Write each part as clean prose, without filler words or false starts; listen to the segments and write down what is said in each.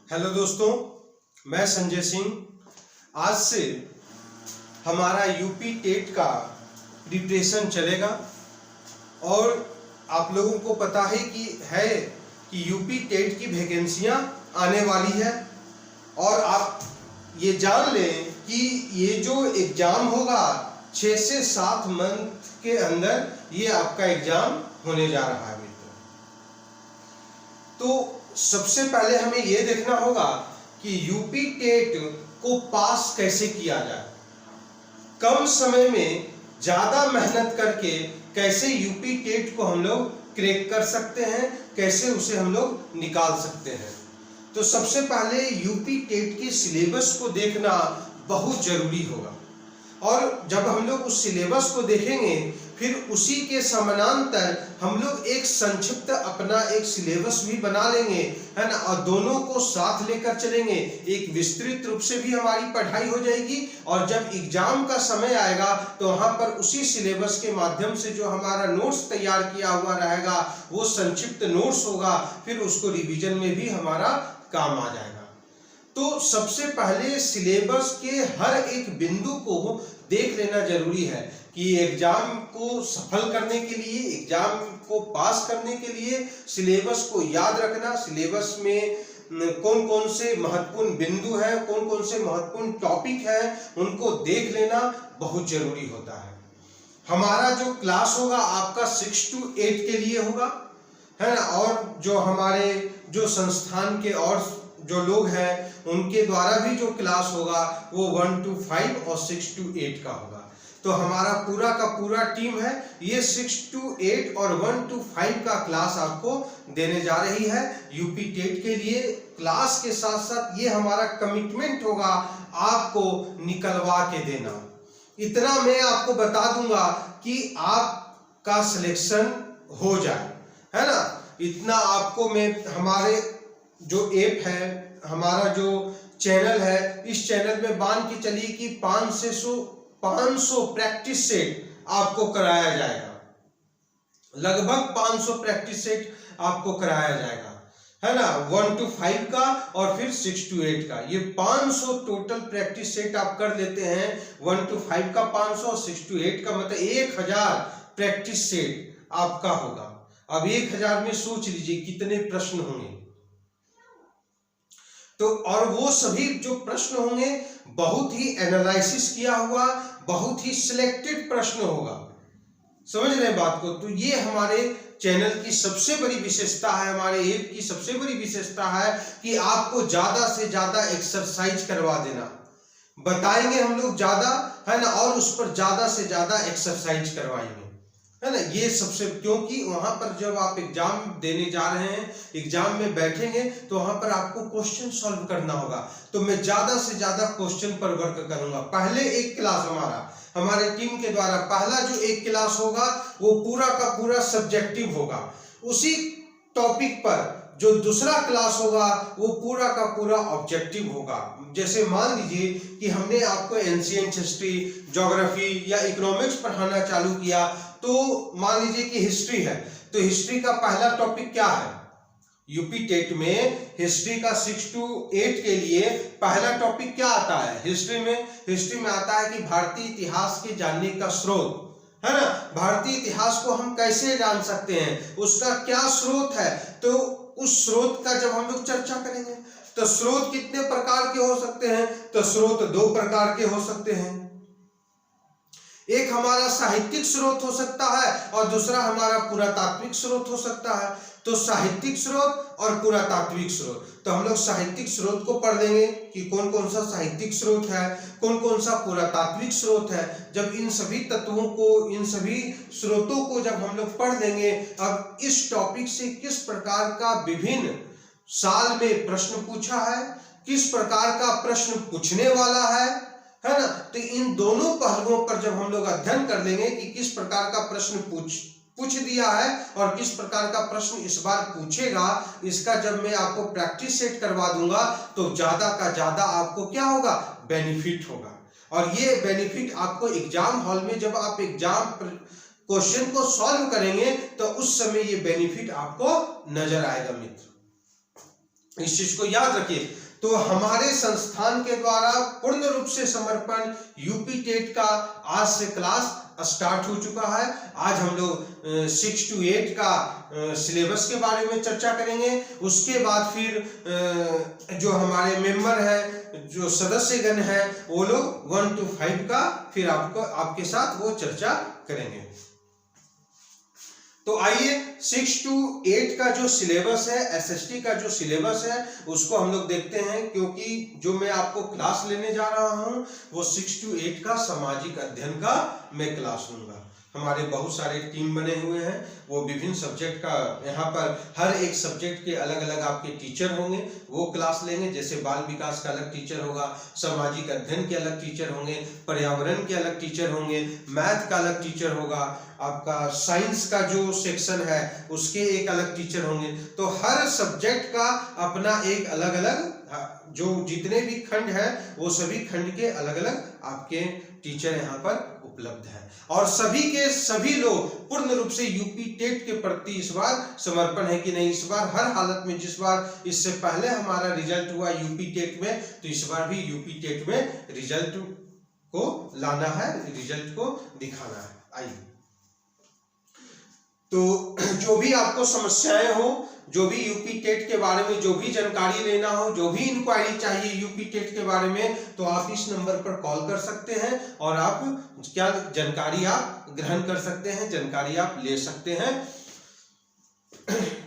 Hello दोस्तों, मैं संजय सिंह। आज से हमारा यूपी टेट का प्रिपरेशन चलेगा और आप लोगों को पता है कि यूपी टेट की वैकेंसियां आने वाली है और आप ये जान लें कि ये जो एग्ज़ाम होगा 6 से 7 मंथ के अंदर ये आपका एग्ज़ाम होने जा रहा है मित्रों। तो सबसे पहले हमें यह देखना होगा कि यूपी टेट को पास कैसे किया जाए। कम समय में ज़्यादा मेहनत करके कैसे यूपी टेट को हम लोग क्रैक कर सकते हैं, कैसे उसे हम लोग निकाल सकते हैं। तो सबसे पहले यूपी टेट के सिलेबस को देखना बहुत ज़रूरी होगा और जब हम लोग उस सिलेबस को देखेंगे फिर उसी के समानांतर हम लोग एक संक्षिप्त अपना एक सिलेबस भी बना लेंगे, है ना, और दोनों को साथ लेकर चलेंगे। एक विस्तृत रूप से भी हमारी पढ़ाई हो जाएगी और जब एग्जाम का समय आएगा तो वहां पर उसी सिलेबस के माध्यम से जो हमारा नोट्स तैयार किया हुआ रहेगा वो संक्षिप्त नोट्स होगा, फिर उसको रिवीजन में भी हमारा काम आ जाएगा। तो सबसे पहले सिलेबस के हर एक बिंदु को देख लेना जरूरी है कि एग्जाम को सफल करने के लिए, एग्जाम को पास करने के लिए सिलेबस को याद रखना, सिलेबस में कौन कौन से महत्वपूर्ण बिंदु हैं, कौन कौन से महत्वपूर्ण टॉपिक हैं, उनको देख लेना बहुत जरूरी होता है। हमारा जो क्लास होगा आपका 6 to 8 के लिए होगा, है ना, और जो हमारे जो संस्थान के और जो लोग हैं उनके द्वारा भी जो क्लास होगा वो 1 to 5 और 6 to 8 का होगा। तो हमारा पूरा का पूरा टीम है, ये 6 to 8 और 1 to 5 का क्लास आपको देने जा रही है यूपी टेट के लिए। क्लास के साथ साथ ये हमारा कमिटमेंट होगा आपको निकलवा के देना। इतना मैं आपको बता दूंगा कि आपका सिलेक्शन हो जाए, है ना, इतना आपको मैं हमारे जो ऐप है, हमारा जो चैनल है, इस चैनल में मान के चलिए कि 500 प्रैक्टिस सेट आपको कराया जाएगा, लगभग 500 प्रैक्टिस सेट आपको कराया जाएगा, है ना, 1 to 5 का और फिर 6 to 8 का। ये 500 टोटल प्रैक्टिस सेट आप कर लेते हैं, 1 to 5 का 500 और 6 to 8 का मतलब 1000 प्रैक्टिस सेट आपका होगा। अब 1000 में सोच लीजिए कितने प्रश्न होंगे। तो और वो सभी जो प्रश्न होंगे बहुत ही एनालिसिस किया हुआ, बहुत ही सिलेक्टेड प्रश्न होगा। समझ रहे हैं बात को? तो ये हमारे चैनल की सबसे बड़ी विशेषता है, हमारे ऐप की सबसे बड़ी विशेषता है कि आपको ज्यादा से ज्यादा एक्सरसाइज करवा देना। बताएंगे हम लोग ज्यादा, है ना, और उस पर ज्यादा से ज्यादा एक्सरसाइज करवाएंगे, है ना। ये सबसे, क्योंकि वहां पर जब आप एग्जाम देने जा रहे हैं, एग्जाम में बैठेंगे तो वहां पर आपको क्वेश्चन सॉल्व करना होगा। तो मैं ज्यादा से ज्यादा क्वेश्चन पर वर्क करूंगा। पहले एक क्लास हमारे टीम के द्वारा पहला जो एक क्लास होगा वो पूरा का पूरा सब्जेक्टिव होगा। उसी टॉपिक पर जो दूसरा क्लास होगा वो पूरा का पूरा ऑब्जेक्टिव होगा। जैसे मान लीजिए कि हमने आपको एंशिएंट हिस्ट्री, ज्योग्राफी या इकोनॉमिक्स पढ़ाना चालू किया, तो मान लीजिए कि हिस्ट्री है, तो हिस्ट्री का पहला टॉपिक क्या है? यूपी टेट में हिस्ट्री का 6 to 8 के लिए पहला टॉपिक क्या आता है? हिस्ट्री में आता है कि भारतीय इतिहास के जानने का स्रोत, है ना, भारतीय इतिहास को हम कैसे जान सकते हैं, उसका क्या स्रोत है। तो उस स्रोत का जब हम लोग चर्चा करेंगे तो स्रोत कितने प्रकार के हो सकते हैं? तो स्रोत 2 प्रकार के हो सकते हैं। एक हमारा साहित्यिक स्रोत हो सकता है और दूसरा हमारा पुरातात्विक स्रोत हो सकता है। तो साहित्यिक स्रोत और पुरातात्विक स्रोत, तो हम लोग साहित्यिक स्रोत को पढ़ लेंगे कि कौन कौन सा साहित्यिक स्रोत है, कौन कौन सा पुरातात्विक स्रोत है। जब इन सभी तत्वों को, इन सभी स्रोतों को जब हम लोग पढ़ लेंगे, अब इस टॉपिक से किस प्रकार का विभिन्न साल में प्रश्न पूछा है, किस प्रकार का प्रश्न पूछने वाला है ना, तो इन दोनों पहलुओं पर जब हम लोग अध्ययन कर लेंगे कि किस प्रकार का प्रश्न पूछ दिया है और किस प्रकार का प्रश्न इस बार पूछेगा, इसका जब मैं आपको प्रैक्टिस सेट करवा दूंगा तो ज्यादा का ज्यादा आपको क्या होगा? बेनिफिट होगा। और ये बेनिफिट आपको एग्जाम हॉल में जब आप एग्जाम क्वेश्चन को सॉल्व करेंगे तो उस समय ये बेनिफिट आपको नजर आएगा मित्र। इस चीज को याद रखिए। तो हमारे संस्थान के द्वारा पूर्ण रूप से समर्पण यूपी टेट का आज से क्लास स्टार्ट हो चुका है। आज हम लोग 6 to 8 का सिलेबस के बारे में चर्चा करेंगे। उसके बाद फिर जो हमारे मेंबर है, जो सदस्यगण है, वो लोग 1 to 5 का फिर आपके साथ वो चर्चा करेंगे। तो आइए 6 to 8 का जो सिलेबस है, एसएसटी का जो सिलेबस है, उसको हम लोग देखते हैं। क्योंकि जो मैं आपको क्लास लेने जा रहा हूं वो 6 to 8 का सामाजिक अध्ययन का मैं क्लास लूंगा। हमारे बहुत सारे टीम बने हुए हैं, वो विभिन्न सब्जेक्ट का, यहाँ पर हर एक सब्जेक्ट के अलग अलग आपके टीचर होंगे, वो क्लास लेंगे। जैसे बाल विकास का अलग टीचर होगा, सामाजिक अध्ययन के अलग टीचर होंगे, पर्यावरण के अलग टीचर होंगे, मैथ का अलग टीचर होगा, आपका साइंस का जो सेक्शन है उसके एक अलग टीचर होंगे। तो हर सब्जेक्ट का अपना एक अलग अलग, जो जितने भी खंड है वो सभी खंड के अलग अलग आपके टीचर यहाँ पर उपलब्ध है। और सभी के सभी लोग पूर्ण रूप से यूपी टेट के प्रति इस बार समर्पण है कि नहीं। इस बार हर हालत में, जिस बार इससे पहले हमारा रिजल्ट हुआ यूपी टेट में, तो इस बार भी यूपी टेट में रिजल्ट को लाना है, रिजल्ट को दिखाना है। आइए, तो जो भी आपको समस्याएं हो, जो भी यूपी टेट के बारे में जो भी जानकारी लेना हो, जो भी इंक्वायरी चाहिए यूपी टेट के बारे में, तो आप इस नंबर पर कॉल कर सकते हैं और आप क्या जानकारी आप ग्रहण कर सकते हैं, जानकारी आप ले सकते हैं।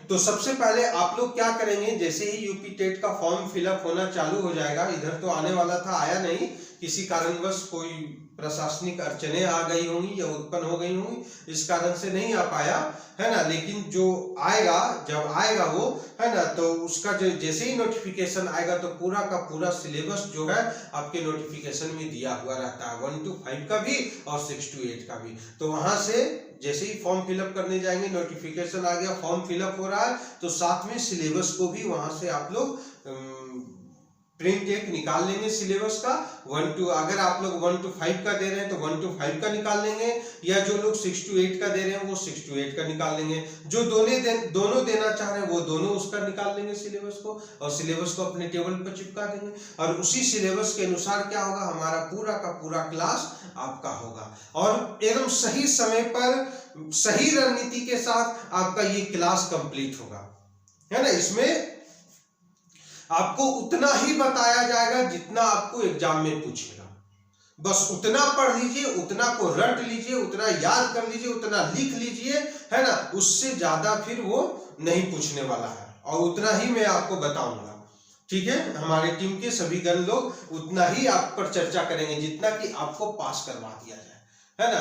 तो सबसे पहले आप लोग क्या करेंगे, जैसे ही यूपी टेट का फॉर्म फिलअप होना चालू हो जाएगा, इधर तो आने वाला था, आया नहीं, किसी कारणवश कोई प्रशासनिक अड़चने आ गई होंगी या उत्पन्न हो गई होंगी, इस कारण से नहीं आ पाया, है ना। लेकिन जो आएगा, जब आएगा वो, है ना, तो उसका जो जैसे ही नोटिफिकेशन आएगा तो पूरा का पूरा सिलेबस जो है आपके नोटिफिकेशन में दिया हुआ रहता है, 1 to 5 का भी और 6 to 8 का भी। तो वहां से जैसे ही फॉर्म फिलअप करने जाएंगे, नोटिफिकेशन आ गया, फॉर्म फिलअप हो रहा है, तो साथ में सिलेबस को भी वहां से आप लोग प्रिंट एक निकाल लेंगे सिलेबस का। 1 to, अगर आप लोग 1 to 5 का दे रहे हैं तो 1 to 5 का निकाल लेंगे, या जो लोग 6 to 8 का दे रहे हैं वो 6 to 8 का निकाल लेंगे। जो दोनों देना चाह रहे हैं वो दोनों उसका निकाल लेंगे सिलेबस को, और सिलेबस को अपने टेबल पर चिपका देंगे। और उसी सिलेबस के अनुसार क्या होगा, हमारा पूरा का पूरा क्लास आपका होगा, और एकदम सही समय पर सही रणनीति के साथ आपका ये क्लास कंप्लीट होगा, है ना। इसमें आपको उतना ही बताया जाएगा जितना आपको एग्जाम में पूछेगा। बस उतना पढ़ लीजिए, उतना को रट लीजिए, उतना याद कर लीजिए, उतना लिख लीजिए, है ना। उससे ज्यादा फिर वो नहीं पूछने वाला है, और उतना ही मैं आपको बताऊंगा, ठीक है। हमारे टीम के सभी गण लोग उतना ही आप पर चर्चा करेंगे जितना कि आपको पास करवा दिया जाए, है ना।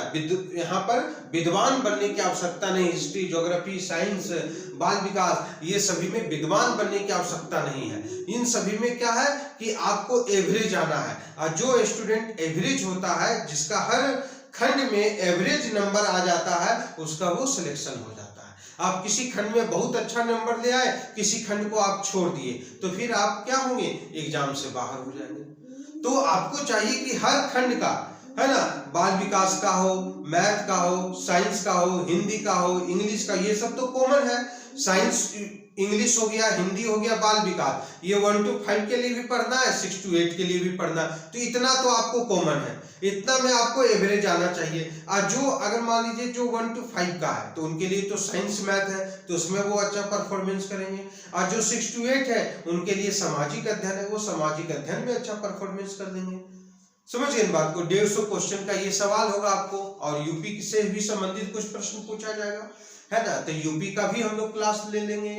यहाँ पर विद्वान बनने की आवश्यकता नहीं, हिस्ट्री, ज्योग्राफी, साइंस, बाल विकास, ये सभी में विद्वान बनने की आवश्यकता नहीं है। इन सभी में क्या है कि आपको एवरेज आना है, और जो स्टूडेंट एवरेज होता है, जिसका हर खंड में एवरेज नंबर आ जाता है, उसका वो सिलेक्शन हो जाता है। आप किसी खंड में बहुत अच्छा नंबर ले आए, किसी खंड को आप छोड़ दिए, तो फिर आप क्या होंगे, एग्जाम से बाहर हो जाएंगे। तो आपको चाहिए कि हर खंड का, है ना, बाल विकास का हो, मैथ का हो, साइंस का हो, हिंदी का हो, इंग्लिश का, ये सब तो कॉमन है। साइंस, इंग्लिश हो गया, हिंदी हो गया, बाल विकास, ये 1 to 5 के लिए भी पढ़ना है, 6 to 8 के लिए भी पढ़ना है। तो इतना तो आपको कॉमन है, इतना में आपको एवरेज आना चाहिए। और जो अगर मान लीजिए जो 1 to 5 का है, तो उनके लिए तो साइंस मैथ है, तो उसमें वो अच्छा परफॉर्मेंस करेंगे। और जो 6 to 8 है, उनके लिए सामाजिक अध्ययन है, वो सामाजिक अध्ययन में अच्छा परफॉर्मेंस कर देंगे। समझ गए इन बात को। 150 क्वेश्चन का ये सवाल होगा आपको, और यूपी से भी संबंधित कुछ प्रश्न पूछा जाएगा, है ना। तो यूपी का भी हम लोग क्लास ले लेंगे,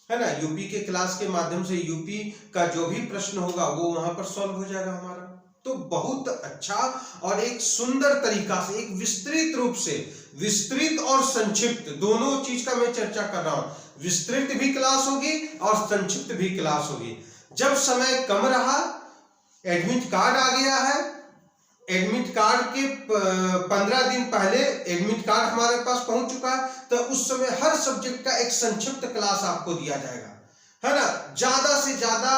है ना। यूपी के क्लास के माध्यम से यूपी का जो भी प्रश्न होगा वो वहां पर सॉल्व हो जाएगा हमारा। तो बहुत अच्छा और एक सुंदर तरीका से, एक विस्तृत रूप से, विस्तृत और संक्षिप्त दोनों चीज का मैं चर्चा कर रहा हूं। विस्तृत भी क्लास होगी और संक्षिप्त भी क्लास होगी। जब समय कम रहा, एडमिट कार्ड आ गया है, एडमिट कार्ड के 15 दिन पहले एडमिट कार्ड हमारे पास पहुंच चुका है, तो उस समय हर सब्जेक्ट का एक संक्षिप्त क्लास आपको दिया जाएगा, है ना। ज्यादा से ज्यादा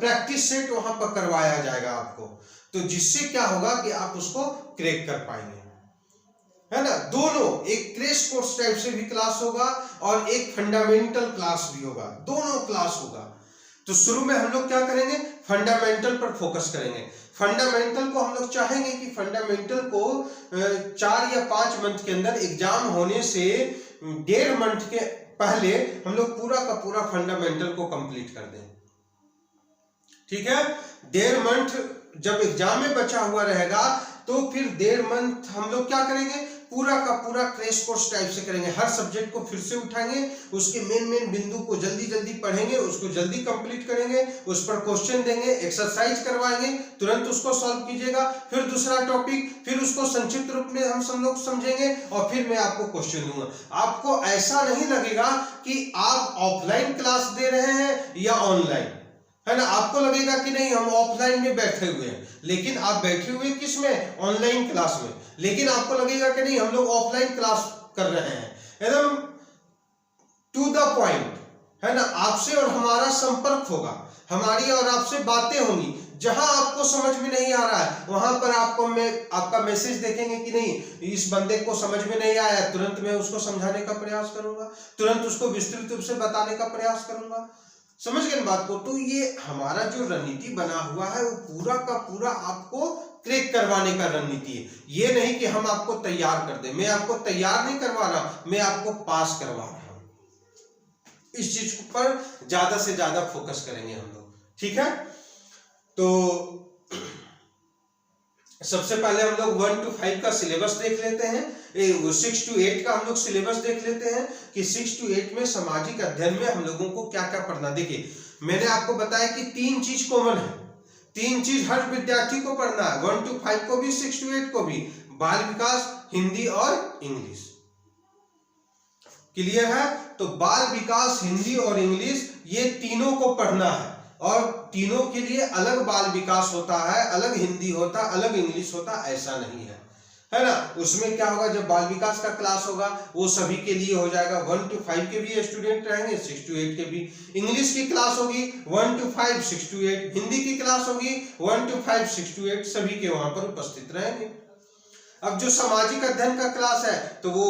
प्रैक्टिस सेट वहां पर करवाया जाएगा आपको, तो जिससे क्या होगा कि आप उसको क्रैक कर पाएंगे, है ना। दोनों एक क्रैश कोर्स टाइप से भी क्लास होगा, और एक फंडामेंटल क्लास भी होगा, दोनों क्लास होगा। तो शुरू में हम लोग क्या करेंगे, फंडामेंटल पर फोकस करेंगे। फंडामेंटल को हम लोग चाहेंगे कि फंडामेंटल को 4 या 5 मंथ के अंदर एग्जाम होने से 1.5 मंथ के पहले हम लोग पूरा का पूरा फंडामेंटल को कंप्लीट कर दें। ठीक है, 1.5 मंथ जब एग्जाम में बचा हुआ रहेगा तो फिर 1.5 मंथ हम लोग क्या करेंगे, पूरा का पूरा क्रैश कोर्स टाइप से करेंगे। हर सब्जेक्ट को फिर से उठाएंगे, उसके मेन बिंदु को जल्दी जल्दी पढ़ेंगे, उसको जल्दी कंप्लीट करेंगे, उस पर क्वेश्चन देंगे, एक्सरसाइज करवाएंगे, तुरंत उसको सॉल्व कीजिएगा। फिर दूसरा टॉपिक, फिर उसको संक्षिप्त रूप में हम सब लोग समझेंगे और फिर मैं आपको क्वेश्चन दूंगा। आपको ऐसा नहीं लगेगा कि आप ऑफलाइन क्लास दे रहे हैं या ऑनलाइन, है ना। आपको लगेगा कि नहीं हम ऑफलाइन में बैठे हुए हैं, लेकिन आप बैठे हुए किस में, ऑनलाइन क्लास में। लेकिन आपको लगेगा कि नहीं हम लोग ऑफलाइन क्लास कर रहे हैं, एकदम टू द पॉइंट, है ना। आपसे और हमारा संपर्क होगा, हमारी और आपसे बातें होंगी। जहां आपको समझ में नहीं आ रहा है वहां पर आपका मैसेज देखेंगे कि नहीं इस बंदे को समझ में नहीं आया, तुरंत मैं उसको समझाने का प्रयास करूंगा, तुरंत उसको विस्तृत रूप से बताने का प्रयास करूंगा। समझ गए बात को। तो ये हमारा जो रणनीति बना हुआ है वो पूरा का पूरा आपको क्रैक करवाने का रणनीति है। ये नहीं कि हम आपको तैयार कर दें, मैं आपको तैयार नहीं करवा रहा, मैं आपको पास करवा रहा हूं। इस चीज पर ज्यादा से ज्यादा फोकस करेंगे हम लोग, ठीक है। तो सबसे पहले हम लोग 1 to 5 का सिलेबस देख लेते हैं, 6 to 8 का हम लोग सिलेबस देख लेते हैं कि 6 to 8 में सामाजिक अध्ययन में हम लोगों को क्या क्या पढ़ना। देखिए मैंने आपको बताया कि 3 चीज कॉमन है, 3 चीज हर विद्यार्थी को पढ़ना है, 1 to 5 को भी 6 to 8 को भी, बाल विकास, हिंदी और इंग्लिश। क्लियर है। तो बाल विकास, हिंदी और इंग्लिश ये तीनों को पढ़ना है और तीनों के लिए अलग बाल विकास होता है, अलग हिंदी होता है, अलग इंग्लिश होता है, ऐसा नहीं है ना। उसमें क्या होगा, जब बाल विकास का क्लास होगा वो सभी के लिए हो जाएगा, 1 to 5 के भी स्टूडेंट रहेंगे, 6 to 8 के भी। इंग्लिश की क्लास होगी 1 to 5 6 to 8, हिंदी की क्लास होगी 1 to 5 6 to 8, सभी के वहां पर उपस्थित रहेंगे। अब जो सामाजिक अध्ययन का क्लास है तो वो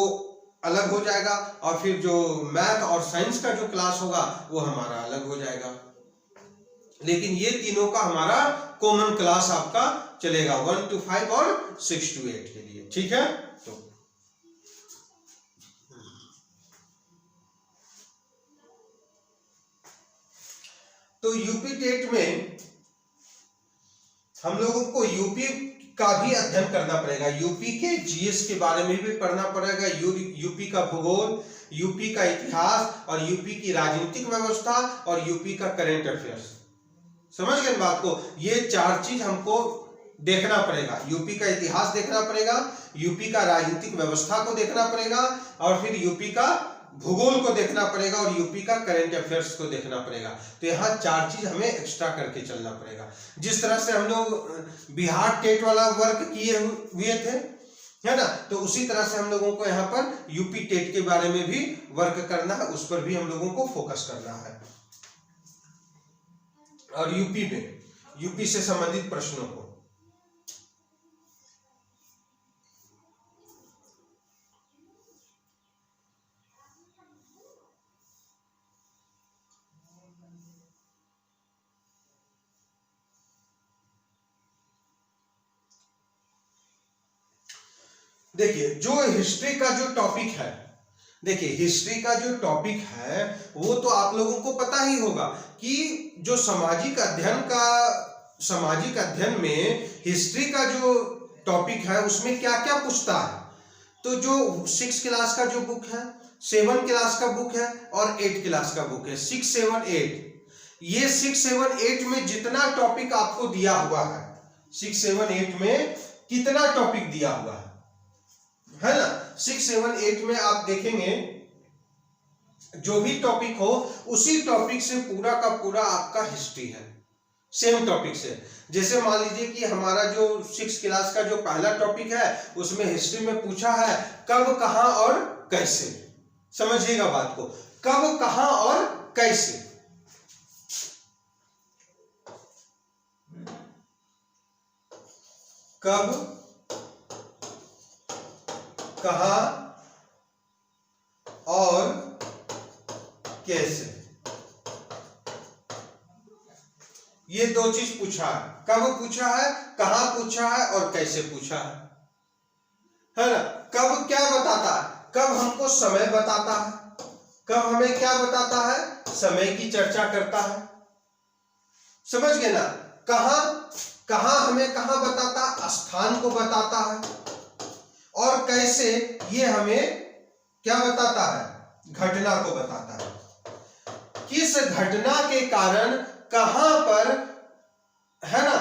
अलग हो जाएगा और फिर जो मैथ और साइंस का जो क्लास होगा वो हमारा अलग हो जाएगा। लेकिन ये तीनों का हमारा कॉमन क्लास आपका चलेगा 1 to 5 और 6 to 8 के लिए, ठीक है। तो यूपी टेट में हम लोगों को यूपी का भी अध्ययन करना पड़ेगा, यूपी के जीएस के बारे में भी पढ़ना पड़ेगा, यूपी का भूगोल, यूपी का इतिहास और यूपी की राजनीतिक व्यवस्था और यूपी का करंट अफेयर्स। समझ गए बात को। ये 4 चीज हमको देखना पड़ेगा, यूपी का इतिहास देखना पड़ेगा, यूपी का राजनीतिक व्यवस्था को देखना पड़ेगा और फिर यूपी का भूगोल को देखना पड़ेगा और यूपी का करंट अफेयर्स को देखना पड़ेगा। तो यहाँ 4 चीज हमें एक्स्ट्रा करके चलना पड़ेगा। जिस तरह से हम लोग बिहार टेट वाला वर्क किए हुए थे, है ना, तो उसी तरह से हम लोगों को यहाँ पर यूपी टेट के बारे में भी वर्क करना है, उस पर भी हम लोगों को फोकस करना है। और यूपी में यूपी से संबंधित प्रश्नों को देखिए, जो हिस्ट्री का जो टॉपिक है, देखिए हिस्ट्री का जो टॉपिक है वो तो आप लोगों को पता ही होगा कि जो सामाजिक अध्ययन में हिस्ट्री का जो टॉपिक है उसमें क्या क्या पूछता है। तो जो 6 क्लास का जो बुक है, 7 क्लास का बुक है और 8 क्लास का बुक है, 6, 7, 8, ये 6, 7, 8 में जितना टॉपिक आपको दिया हुआ है, 6, 7, 8 में कितना टॉपिक दिया हुआ है ना। 6, 7, 8 में आप देखेंगे जो भी टॉपिक हो उसी टॉपिक से पूरा का पूरा आपका हिस्ट्री है, सेम टॉपिक से। जैसे मान लीजिए कि हमारा जो 6 क्लास का जो पहला टॉपिक है उसमें हिस्ट्री में पूछा है कब, कहां और कैसे। समझिएगा बात को, कब, कहां और कैसे। कब, कहां और कैसे, ये दो चीज पूछा है। कब पूछा है, कहां पूछा है और कैसे पूछा है ना। कब क्या बताता है, कब हमको समय बताता है, कब हमें क्या बताता है, समय की चर्चा करता है, समझ गए ना। कहां, कहां हमें कहां बताता, स्थान को बताता है, और कैसे ये हमें क्या बताता है, घटना को बताता है। किस घटना के कारण कहां पर, है ना,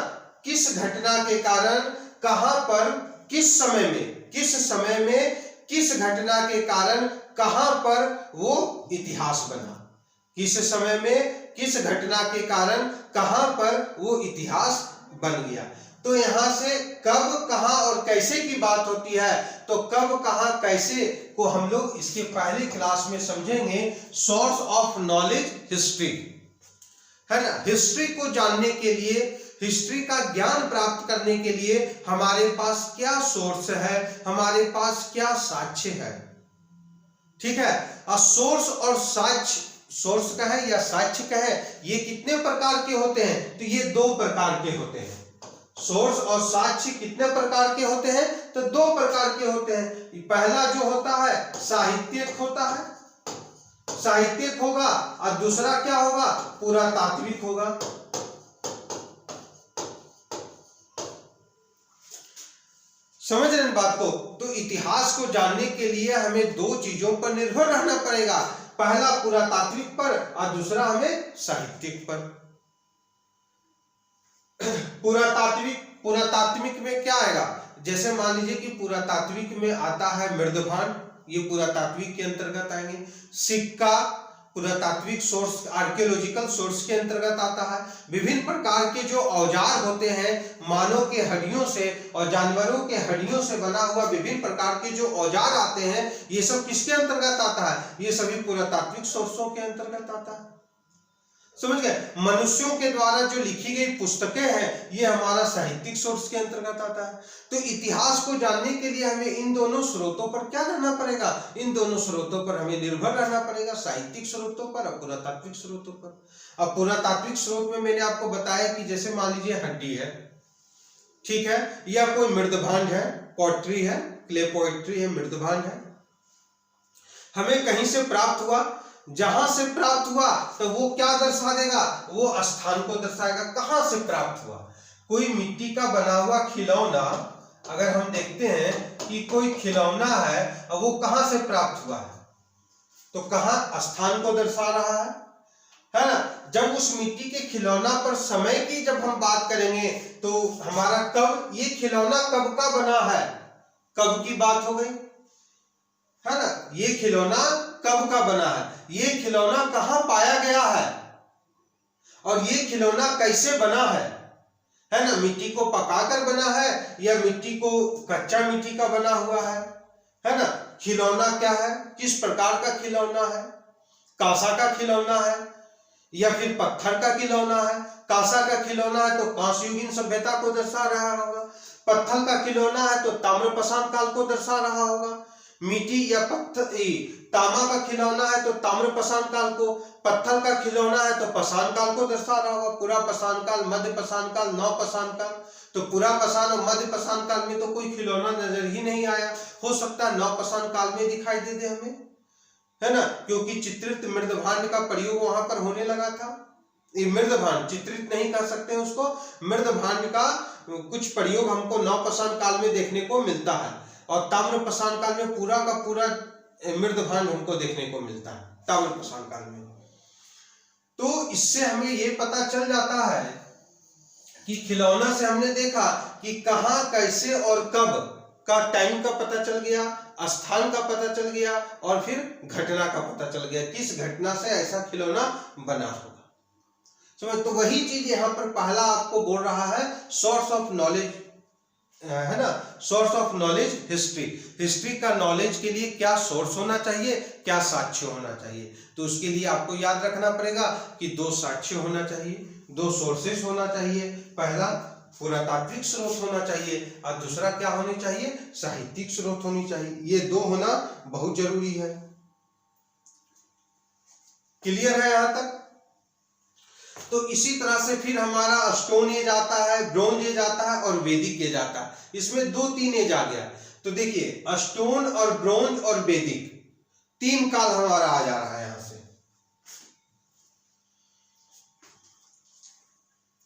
किस घटना के कारण कहां पर, किस समय में, किस समय में, किस घटना के कारण कहां पर वो इतिहास बना, किस समय में किस घटना के कारण कहां पर वो इतिहास बन गया। तो यहां से कब, कहां और कैसे की बात होती है, तो कब, कहां, कैसे को हम लोग इसके पहले क्लास में समझेंगे। सोर्स ऑफ नॉलेज हिस्ट्री, है ना। हिस्ट्री को जानने के लिए, हिस्ट्री का ज्ञान प्राप्त करने के लिए हमारे पास क्या सोर्स है, हमारे पास क्या साक्ष्य है, ठीक है। सोर्स और साक्ष्य, सोर्स का है या साक्ष्य का है, ये कितने प्रकार के होते हैं, तो ये दो प्रकार के होते हैं। सोर्स और साक्ष्य कितने प्रकार के होते हैं, तो दो प्रकार के होते हैं। पहला जो होता है साहित्यिक होता है, साहित्यिक होगा, और दूसरा क्या होगा, पुरातात्विक होगा। समझ रहे हैं बात को। तो इतिहास को जानने के लिए हमें दो चीजों पर निर्भर रहना पड़ेगा, पहला पुरातात्विक पर और दूसरा हमें साहित्यिक पर। पुरातात्विक में क्या आएगा, जैसे मान लीजिए कि पुरातात्विक में आता है मृदभांड, ये पुरातात्विक के अंतर्गत आएंगे। सिक्का पुरातात्विक सोर्स, आर्कियोलॉजिकल सोर्स के अंतर्गत आता है। विभिन्न प्रकार के जो औजार होते हैं मानव के हड्डियों से और जानवरों के हड्डियों से बना हुआ विभिन्न प्रकार के जो औजार आते हैं, ये सब किसके अंतर्गत आता है, ये सभी पुरातात्विक सोर्सों के अंतर्गत आता है। समझ गए। मनुष्यों के द्वारा जो लिखी गई पुस्तकें हैं, ये हमारा साहित्यिक सोर्स के अंतर्गत आता है। तो इतिहास को जानने के लिए हमें इन दोनों स्रोतों पर क्या रहना पड़ेगा, इन दोनों स्रोतों पर हमें निर्भर रहना पड़ेगा, साहित्यिक स्रोतों पर और पुरातात्विक स्रोतों पर। अब पुरातात्विक स्रोत में मैंने आपको बताया कि जैसे मान लीजिए हड्डी है, ठीक है, या कोई मृदभांड है, पोट्री है, क्ले पोएट्री है, मृदभांड है, हमें कहीं से प्राप्त हुआ, जहां से प्राप्त हुआ तो वो क्या दर्शा देगा, वो स्थान को दर्शाएगा, कहां से प्राप्त हुआ। कोई मिट्टी का बना हुआ खिलौना, अगर हम देखते हैं कि कोई खिलौना है और वो कहां से प्राप्त हुआ है, तो कहां, स्थान को दर्शा रहा है ना। जब उस मिट्टी के खिलौना पर समय की जब हम बात करेंगे तो हमारा कब, ये खिलौना कब का बना है, कब की बात हो गई, है ना। ये खिलौना कब का बना है, ये खिलौना कहां पाया गया है, और ये खिलौना कैसे बना है ना। मिट्टी को पकाकर बना है या मिट्टी को कच्चा मिट्टी का बना हुआ है ना। खिलौना क्या है, किस प्रकार का खिलौना है, कांसा का खिलौना है या फिर पत्थर का खिलौना है। कांसा का खिलौना है तो कांस्ययुगीन सभ्यता को दर्शा रहा होगा, पत्थर का खिलौना है तो ताम्रपाषाण काल को दर्शा रहा होगा। मिट्टी या पत्थर, तांबा का खिलौना है तो ताम्रपाषाण काल को, पत्थर का खिलौना है तो पाषाण काल को दर्शा रहा होगा। पूरा पाषाण काल, मध्य पाषाण काल, नव पाषाण काल। तो पूरा पाषाण और मध्य पाषाण काल में तो कोई खिलौना नजर ही नहीं आया, हो सकता है नव पाषाण काल में दिखाई दे दे हमें, है ना, क्योंकि चित्रित मृदभांड का प्रयोग वहां पर होने लगा था। ये मृदभांड, चित्रित नहीं कर सकते उसको, मृदभांड का कुछ प्रयोग हमको नव पाषाण काल में देखने को मिलता है, और ताम्रपाषाण काल में पूरा का पूरा मृदभांड हमको देखने को मिलता है ताम्रपाषाण काल में। तो इससे हमें ये पता चल जाता है कि खिलौना से हमने देखा कि कहां, कैसे और कब का टाइम का पता चल गया, स्थान का पता चल गया, और फिर घटना का पता चल गया, किस घटना से ऐसा खिलौना बना होगा। समझ। तो वही चीज यहाँ पर पहला आपको बोल रहा है, सोर्स ऑफ नॉलेज, है ना, source of knowledge history. History का नॉलेज के लिए क्या सोर्स होना चाहिए, क्या साक्ष्य होना चाहिए। तो उसके लिए आपको याद रखना पड़ेगा कि दो साक्ष्य होना चाहिए, दो सोर्सेस होना चाहिए। पहला पुरातात्विक स्रोत होना चाहिए और दूसरा क्या होनी चाहिए, साहित्यिक स्रोत होनी चाहिए। ये दो होना बहुत जरूरी है। क्लियर है यहां तक? तो इसी तरह से फिर हमारा स्टोन एज आता है, ब्रोंज एज आता है और वैदिक एज आता है। इसमें 2-3 एज आ गया। तो देखिए स्टोन और ब्रोंज और वैदिक 3 काल हमारा आ जा रहा है यहां से,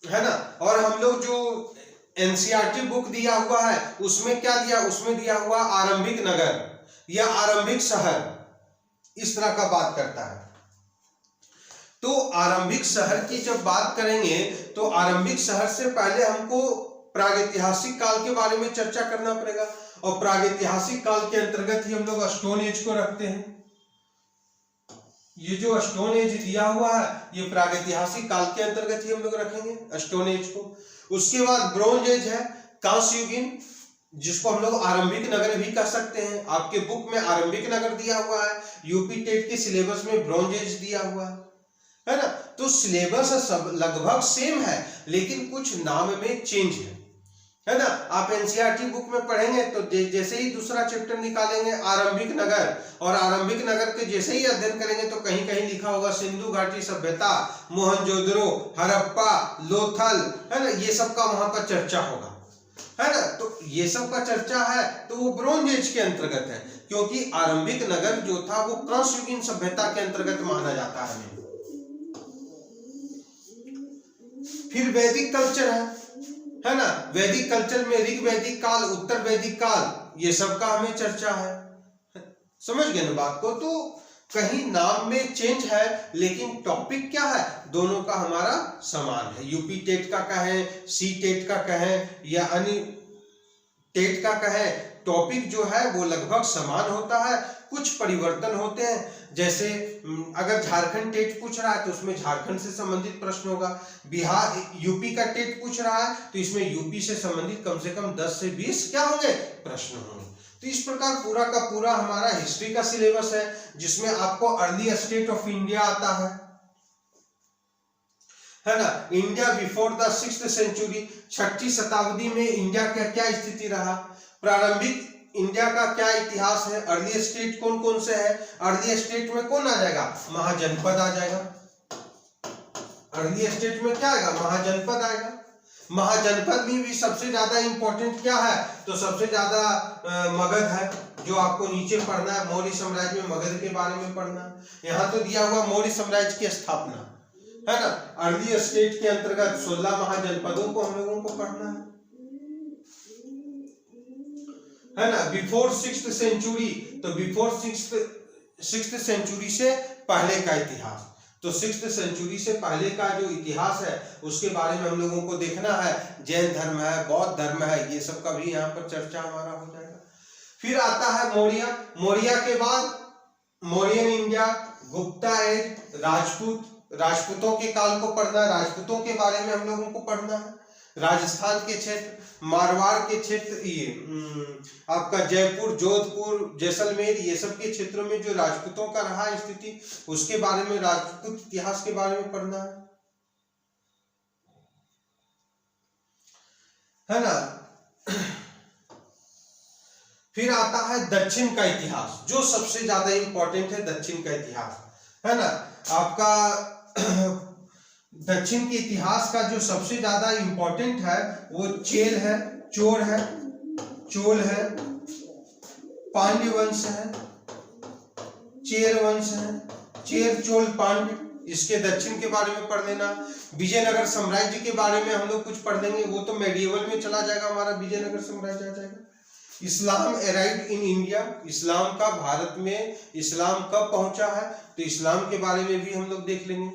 है ना। और हम लोग जो एनसीईआरटी बुक दिया हुआ है उसमें क्या दिया, उसमें दिया हुआ आरंभिक नगर या आरंभिक शहर, इस तरह का बात करता है। तो आरंभिक शहर की जब बात करेंगे तो आरंभिक शहर से पहले हमको प्रागैतिहासिक काल के बारे में चर्चा करना पड़ेगा, और प्रागैतिहासिक काल के अंतर्गत ही हम लोग स्टोन एज को रखते हैं। ये जो स्टोन एज दिया हुआ है ये प्रागैतिहासिक काल के अंतर्गत ही हम लोग रखेंगे स्टोन एज को। उसके बाद ब्रोंज एज है, कांस्य युगीन, जिसको हम लोग आरंभिक नगर भी कह सकते हैं। आपके बुक में आरंभिक नगर दिया हुआ है, यूपी टेट के सिलेबस में ब्रोंज एज दिया हुआ है ना। तो सिलेबस सब लगभग सेम है लेकिन कुछ नाम में चेंज है ना। आप एनसीईआरटी बुक में पढ़ेंगे तो जैसे ही दूसरा चैप्टर निकालेंगे आरंभिक नगर, और आरंभिक नगर के जैसे ही अध्ययन करेंगे तो कहीं कहीं लिखा होगा सिंधु घाटी सभ्यता, मोहनजोदड़ो, हड़प्पा, लोथल, है ना, ये सब का वहां पर चर्चा होगा, है ना। तो ये सब का चर्चा है तो वो ब्रोंज एज के अंतर्गत है, क्योंकि आरंभिक नगर जो था वो कांस्य युगीन सभ्यता के अंतर्गत माना जाता है। फिर वैदिक कल्चर है ना। वैदिक कल्चर में ऋग वैदिक काल, उत्तर वैदिक काल, ये सब का हमें चर्चा है। समझ गए ना बात को? तो कहीं नाम में चेंज है लेकिन टॉपिक क्या है, दोनों का हमारा समान है। यूपी टेट का कहें, सी टेट का कहें या अन्य टेट का कहें, टॉपिक जो है वो लगभग समान होता है, कुछ परिवर्तन होते हैं। जैसे अगर झारखंड टेट पूछ रहा है तो उसमें झारखंड से संबंधित प्रश्न होगा, बिहार यूपी का टेट पूछ रहा है तो इसमें यूपी से संबंधित कम से कम 10 से 20 क्या होंगे, प्रश्न होंगे। तो इस प्रकार पूरा का पूरा हमारा हिस्ट्री का सिलेबस है जिसमें आपको अर्ली स्टेट ऑफ इंडिया आता है ना। India before the 6th century, 6ठी शताब्दी में इंडिया का क्या स्थिति रहा, प्रारंभिक इंडिया का क्या इतिहास है, अर्ली स्टेट कौन कौन से है, अर्ली स्टेट में कौन आ जाएगा, महाजनपद आ जाएगा। अर्ली स्टेट में क्या आएगा, महाजनपद आएगा। महाजनपद में भी सबसे ज्यादा इंपॉर्टेंट क्या है, तो सबसे ज्यादा मगध है, जो आपको नीचे पढ़ना है। मौर्य साम्राज्य में मगध के बारे में पढ़ना है। यहाँ तो दिया हुआ मौर्य साम्राज्य की स्थापना, है ना। अर्ली स्टेट के अंतर्गत 16 महाजनपदों को हम लोगों को पढ़ना है ना। बिफोर 6th सेंचुरी, तो बिफोर 6th सेंचुरी से पहले का इतिहास, तो 6th सेंचुरी से पहले का जो इतिहास है उसके बारे में हम लोगों को देखना है। जैन धर्म है, बौद्ध धर्म है, ये सब का भी यहाँ पर चर्चा हमारा हो जाएगा। फिर आता है मौर्य, मौर्य के बाद मौर्यन इंडिया, गुप्ता एज, राजपूतों के काल को पढ़ना है, राजपूतों के बारे में हम लोगों को पढ़ना है। राजस्थान के क्षेत्र, मारवाड़ के क्षेत्र, ये आपका जयपुर, जोधपुर, जैसलमेर, ये सब के क्षेत्रों में जो राजपूतों का रहा स्थिति उसके बारे में, राजपूत इतिहास के बारे में पढ़ना है ना। फिर आता है दक्षिण का इतिहास, जो सबसे ज्यादा इंपॉर्टेंट है, दक्षिण का इतिहास, है ना। आपका दक्षिण के इतिहास का जो सबसे ज्यादा इंपॉर्टेंट है वो चेल है, चोर है, चोल है, पांड्य वंश है, चेर वंश है, चेर, चोल, पांड्य, इसके दक्षिण के बारे में पढ़ लेना। विजयनगर साम्राज्य के बारे में हम लोग कुछ पढ़ लेंगे, वो तो मेडिएवल में चला जाएगा, हमारा विजयनगर साम्राज्य आ जाएगा। इस्लाम अराइव्ड इन इंडिया, इस्लाम का भारत में इस्लाम कब पहुंचा है, तो इस्लाम के बारे में भी हम लोग देख लेंगे।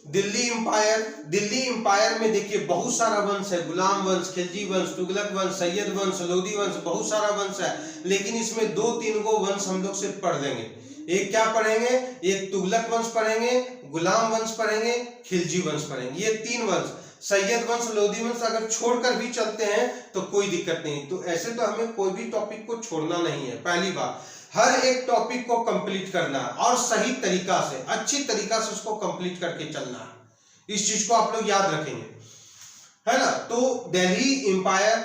दिल्ली इंपायर, दिल्ली इंपायर में देखिए बहुत सारा वंश है, गुलाम वंश, खिलजी वंश, तुगलक वंश, सैयद वंश, लोधी वंश, बहुत सारा वंश है। लेकिन इसमें 2-3 गो वंश हम लोग सिर्फ पढ़ लेंगे। एक क्या पढ़ेंगे, एक तुगलक वंश पढ़ेंगे, गुलाम वंश पढ़ेंगे, खिलजी वंश पढ़ेंगे, ये 3 वंश। सैयद वंश, लोधी वंश अगर छोड़कर भी चलते हैं तो कोई दिक्कत नहीं। तो ऐसे तो हमें कोई भी टॉपिक को छोड़ना नहीं है। पहली बात, हर एक टॉपिक को कंप्लीट करना है और सही तरीका से, अच्छी तरीका से उसको कंप्लीट करके चलना है। इस चीज को आप लोग याद रखेंगे, है ना। तो दिल्ली इंपायर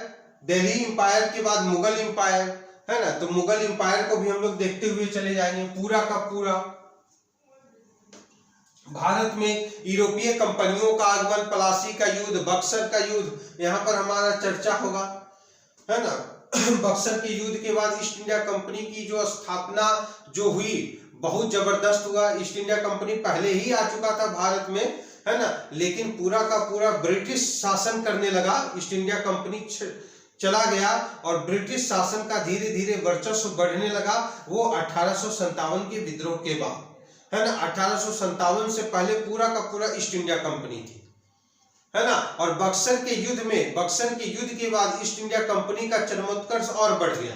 दिल्ली एम्पायर के बाद मुगल एम्पायर, है ना, तो मुगल एम्पायर को भी हम लोग देखते हुए चले जाएंगे। पूरा का पूरा भारत में यूरोपीय कंपनियों का आगमन, प्लासी का युद्ध, बक्सर का युद्ध, यहाँ पर हमारा चर्चा होगा, है ना। बक्सर के युद्ध के बाद ईस्ट इंडिया कंपनी की जो स्थापना जो हुई बहुत जबरदस्त हुआ। ईस्ट इंडिया कंपनी पहले ही आ चुका था भारत में, है ना, लेकिन पूरा का पूरा ब्रिटिश शासन करने लगा। ईस्ट इंडिया कंपनी चला गया और ब्रिटिश शासन का धीरे धीरे वर्चस्व बढ़ने लगा। वो 1857 के विद्रोह के बाद, है ना, 1857 से पहले पूरा का पूरा ईस्ट इंडिया कंपनी थी, है ना। और बक्सर के युद्ध के बाद ईस्ट इंडिया कंपनी का चरमोत्कर्ष और बढ़ गया,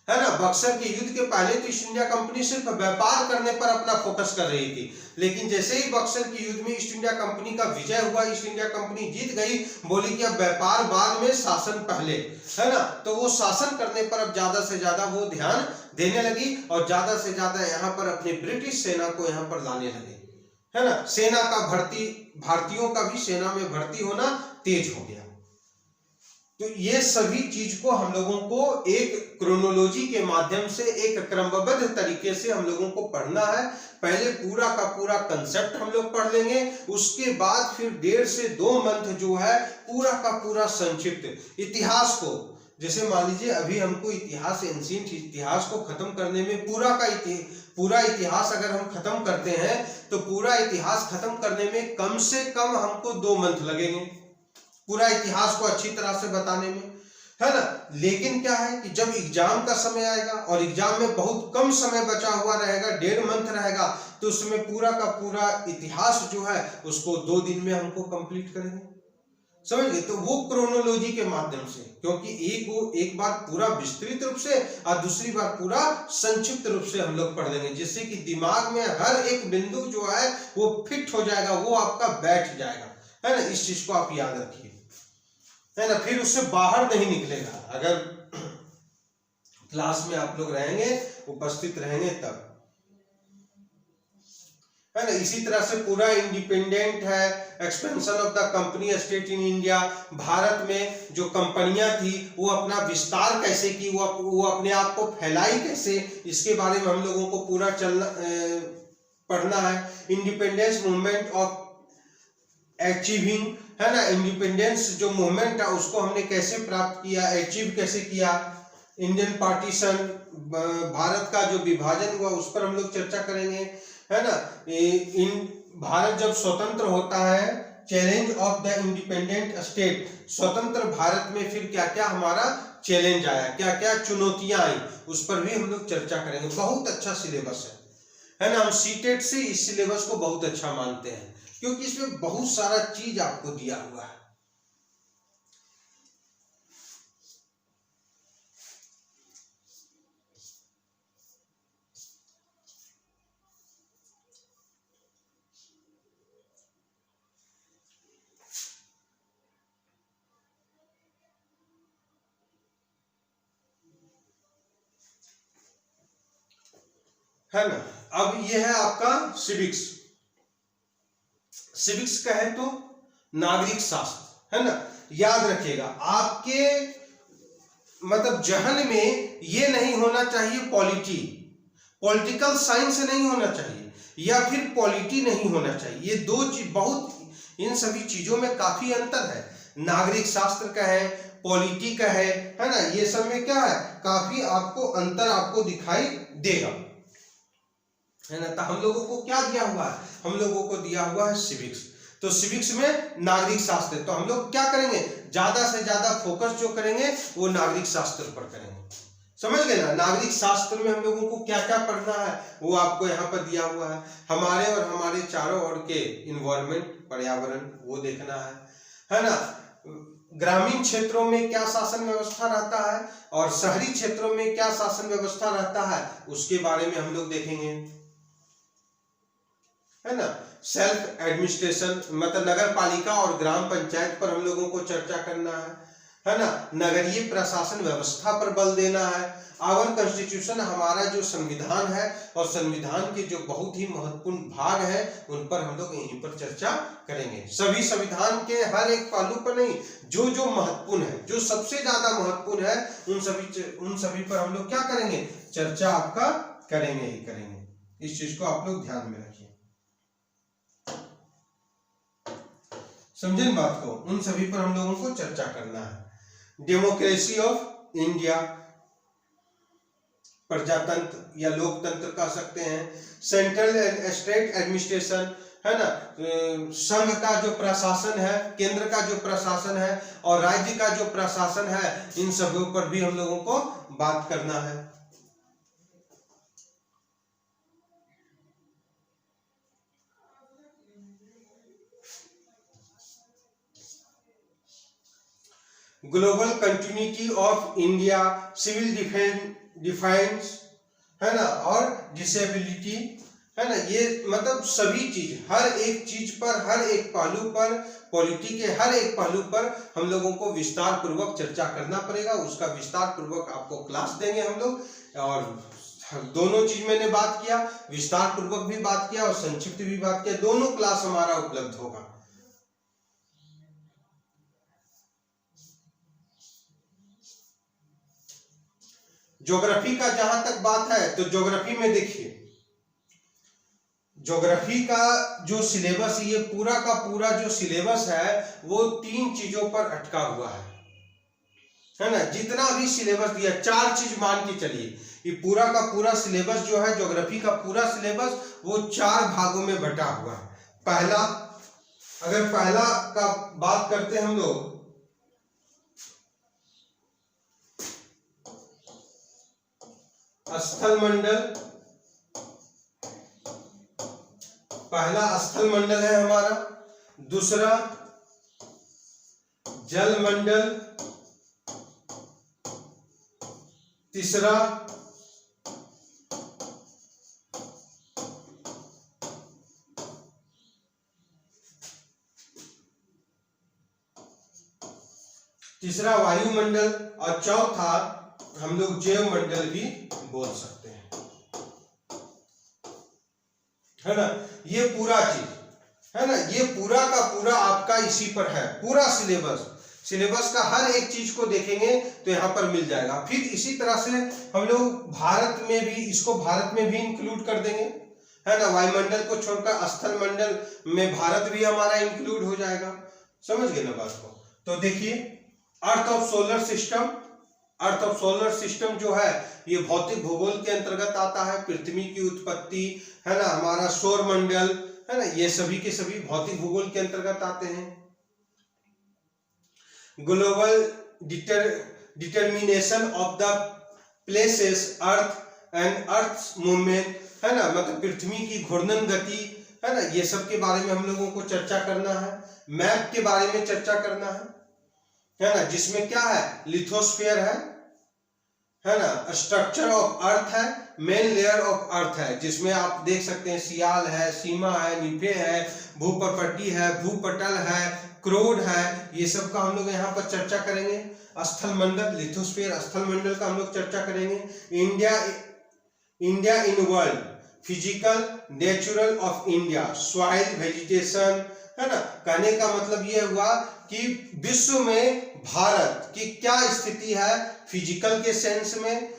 है ना। बक्सर के युद्ध के पहले तो ईस्ट इंडिया कंपनी सिर्फ व्यापार करने पर अपना फोकस कर रही थी, लेकिन जैसे ही बक्सर के युद्ध में ईस्ट इंडिया कंपनी का विजय हुआ, ईस्ट इंडिया कंपनी जीत गई, बोली कि अब व्यापार बाद में, शासन पहले, है ना। तो वो शासन करने पर अब ज्यादा से ज्यादा वो ध्यान देने लगी और ज्यादा से ज्यादा यहाँ पर अपनी ब्रिटिश सेना को यहाँ पर लाने लगे, है ना। सेना का भारतीयों का भी सेना में भर्ती होना तेज हो गया। तो ये सभी चीज को हम लोगों को एक क्रोनोलॉजी के माध्यम से, एक क्रमबद्ध तरीके से हम लोगों को पढ़ना है। पहले पूरा का पूरा कंसेप्ट हम लोग पढ़ लेंगे, उसके बाद फिर 1.5 से 2 मंथ जो है पूरा का पूरा संक्षिप्त इतिहास को, जैसे मान लीजिए अभी हमको इतिहास, एंशिएंट इतिहास को खत्म करने में पूरा इतिहास अगर हम खत्म करते हैं तो पूरा इतिहास खत्म करने में कम से कम हमको 2 मंथ लगेंगे, पूरा इतिहास को अच्छी तरह से बताने में, है ना। लेकिन क्या है कि जब एग्जाम का समय आएगा और एग्जाम में बहुत कम समय बचा हुआ रहेगा, 1.5 मंथ रहेगा, तो उसमें पूरा का पूरा इतिहास जो है उसको 2 दिन में हमको कंप्लीट करेंगे, समझ गए। तो वो क्रोनोलॉजी के माध्यम से, क्योंकि एक बार पूरा विस्तृत रूप से और दूसरी बार पूरा संक्षिप्त रूप से हम लोग पढ़ लेंगे, जिससे कि दिमाग में हर एक बिंदु जो है वो फिट हो जाएगा, वो आपका बैठ जाएगा, है ना। इस चीज को आप याद रखिए, है ना, फिर उससे बाहर नहीं निकलेगा। अगर क्लास में आप लोग रहेंगे, उपस्थित रहेंगे तब, है ना। इसी तरह से पूरा इंडिपेंडेंट है, expansion of the company state in India, Bharat में जो कंपनियां थी वो अपना विस्तार कैसे की, वो अपने आप को फैलाई कैसे, इसके बारे में हम लोगों को पूरा पढ़ना है। इंडिपेंडेंस मूवमेंट ऑफ अचीविंग, है ना, इंडिपेंडेंस जो मूवमेंट है उसको हमने कैसे प्राप्त किया, अचीव कैसे किया। इंडियन पार्टीशन, भारत का जो विभाजन हुआ उस पर हम लोग चर्चा करेंगे, है ना। भारत जब स्वतंत्र होता है, challenge of the independent state, स्वतंत्र भारत में फिर क्या क्या हमारा चैलेंज आया, क्या क्या चुनौतियां आई, उस पर भी हम लोग चर्चा करेंगे। बहुत अच्छा सिलेबस है ना। हम सीटेट से इस सिलेबस को बहुत अच्छा मानते हैं, क्योंकि इसमें बहुत सारा चीज आपको दिया हुआ है। है ना। अब यह है आपका सिविक्स। सिविक्स का है तो नागरिक शास्त्र, है ना। याद रखिएगा, आपके मतलब जहन में ये नहीं होना चाहिए पॉलिटिकल साइंस नहीं होना चाहिए, या फिर पॉलिटी नहीं होना चाहिए। ये 2 चीज बहुत, इन सभी चीजों में काफी अंतर है। नागरिक शास्त्र का है, पॉलिटी का है ना। ये सब में क्या है, काफी आपको अंतर आपको दिखाई देगा, है ना। तो हम लोगों को क्या दिया हुआ है, हम लोगों को दिया हुआ है सिविक्स। तो सिविक्स में नागरिक शास्त्र, तो हम लोग क्या करेंगे, ज्यादा से ज्यादा फोकस जो करेंगे वो नागरिक शास्त्र पर करेंगे, समझ गए ना। नागरिक शास्त्र में हम लोगों को क्या क्या पढ़ना है वो आपको यहाँ पर दिया हुआ है। हमारे और हमारे चारों ओर के इन्वायरमेंट, पर्यावरण, वो देखना है ना। ग्रामीण क्षेत्रों में क्या शासन व्यवस्था रहता है और शहरी क्षेत्रों में क्या शासन व्यवस्था रहता है, उसके बारे में हम लोग देखेंगे, है ना। सेल्फ एडमिनिस्ट्रेशन मतलब नगर पालिका और ग्राम पंचायत पर हम लोगों को चर्चा करना है ना, नगरीय प्रशासन व्यवस्था पर बल देना है। आवर कॉन्स्टिट्यूशन हमारा जो संविधान है और संविधान के जो बहुत ही महत्वपूर्ण भाग है उन पर हम लोग यहीं पर चर्चा करेंगे। सभी संविधान के हर एक पहलू पर नहीं, जो जो महत्वपूर्ण है, जो सबसे ज्यादा महत्वपूर्ण है, उन सभी पर हम लोग क्या करेंगे, चर्चा आपका करेंगे ही करेंगे। इस चीज को आप लोग ध्यान में रखिए, समझे बात को। उन सभी पर हम लोगों को चर्चा करना है। डेमोक्रेसी ऑफ इंडिया, प्रजातंत्र या लोकतंत्र कह सकते हैं। सेंट्रल एंड स्टेट एडमिनिस्ट्रेशन, है ना, संघ का जो प्रशासन है, केंद्र का जो प्रशासन है और राज्य का जो प्रशासन है, इन सबों पर भी हम लोगों को बात करना है। Global continuity of India, civil defence, है ना, और डिसेबिलिटी, है ना, ये मतलब सभी चीज, हर एक चीज पर, हर एक पहलू पर, पॉलिटी के हर एक पहलू पर हम लोगों को विस्तार पूर्वक चर्चा करना पड़ेगा। उसका विस्तार पूर्वक आपको क्लास देंगे हम लोग, और दोनों चीज मैंने बात किया, विस्तार पूर्वक भी बात किया और संक्षिप्त भी बात किया, दोनों क्लास हमारा उपलब्ध होगा। ज्योग्राफी का जहां तक बात है तो ज्योग्राफी में देखिए, ज्योग्राफी का जो सिलेबस, ये पूरा का पूरा जो सिलेबस है वो 3 चीजों पर अटका हुआ है ना। जितना भी सिलेबस दिया, 4 चीज मान के चलिए, ये पूरा का पूरा सिलेबस जो है, ज्योग्राफी का पूरा सिलेबस वो 4 भागों में बटा हुआ है। पहला, अगर पहला का बात करते हैं हम लोग, स्थल मंडल, पहला स्थल मंडल है हमारा। दूसरा जल मंडल, तीसरा वायुमंडल, और चौथा हम लोग जैव मंडल भी बोल सकते हैं, है ना। ये पूरा चीज, है ना, ये पूरा का पूरा आपका इसी पर है, पूरा सिलेबस का हर एक चीज को देखेंगे तो यहाँ पर मिल जाएगा। फिर इसी तरह से हम लोग भारत में भी, इसको भारत में भी इंक्लूड कर देंगे, है ना। वायुमंडल को छोड़कर स्थल मंडल में भारत भी हमारा इंक्लूड हो जाएगा, समझ गए ना बात को। तो देखिए, earth of solar system, earth of solar system जो है ये भौतिक भूगोल के अंतर्गत आता है। पृथ्वी की उत्पत्ति, है ना, हमारा सौर मंडल, है ना, ये सभी के सभी भौतिक भूगोल के अंतर्गत आते हैं। Global determination of the places earth and earth movement, है ना, मतलब पृथ्वी की घूर्णन गति, है ना, ये सब के बारे में हम लोगों को चर्चा करना है। मैप के बारे में चर्चा करना है ना, जिसमें क्या है, लिथोस्फीयर है ना, स्ट्रक्चर ऑफ अर्थ है, मेन लेयर ऑफ अर्थ है, जिसमें आप देख सकते हैं सियाल है, सीमा है, निफे है, भूपटपट्टी है, भूपटल है, क्रोड है, ये सब का हम लोग यहाँ पर चर्चा करेंगे। स्थल मंडल, लिथोस्फीयर, स्थल मंडल का हम लोग चर्चा करेंगे। India in world, physical natural of India, soil, vegetation, है ना। कहने का मतलब ये हुआ कि विश्व में भारत की क्या स्थिति है फिजिकल के सेंस में।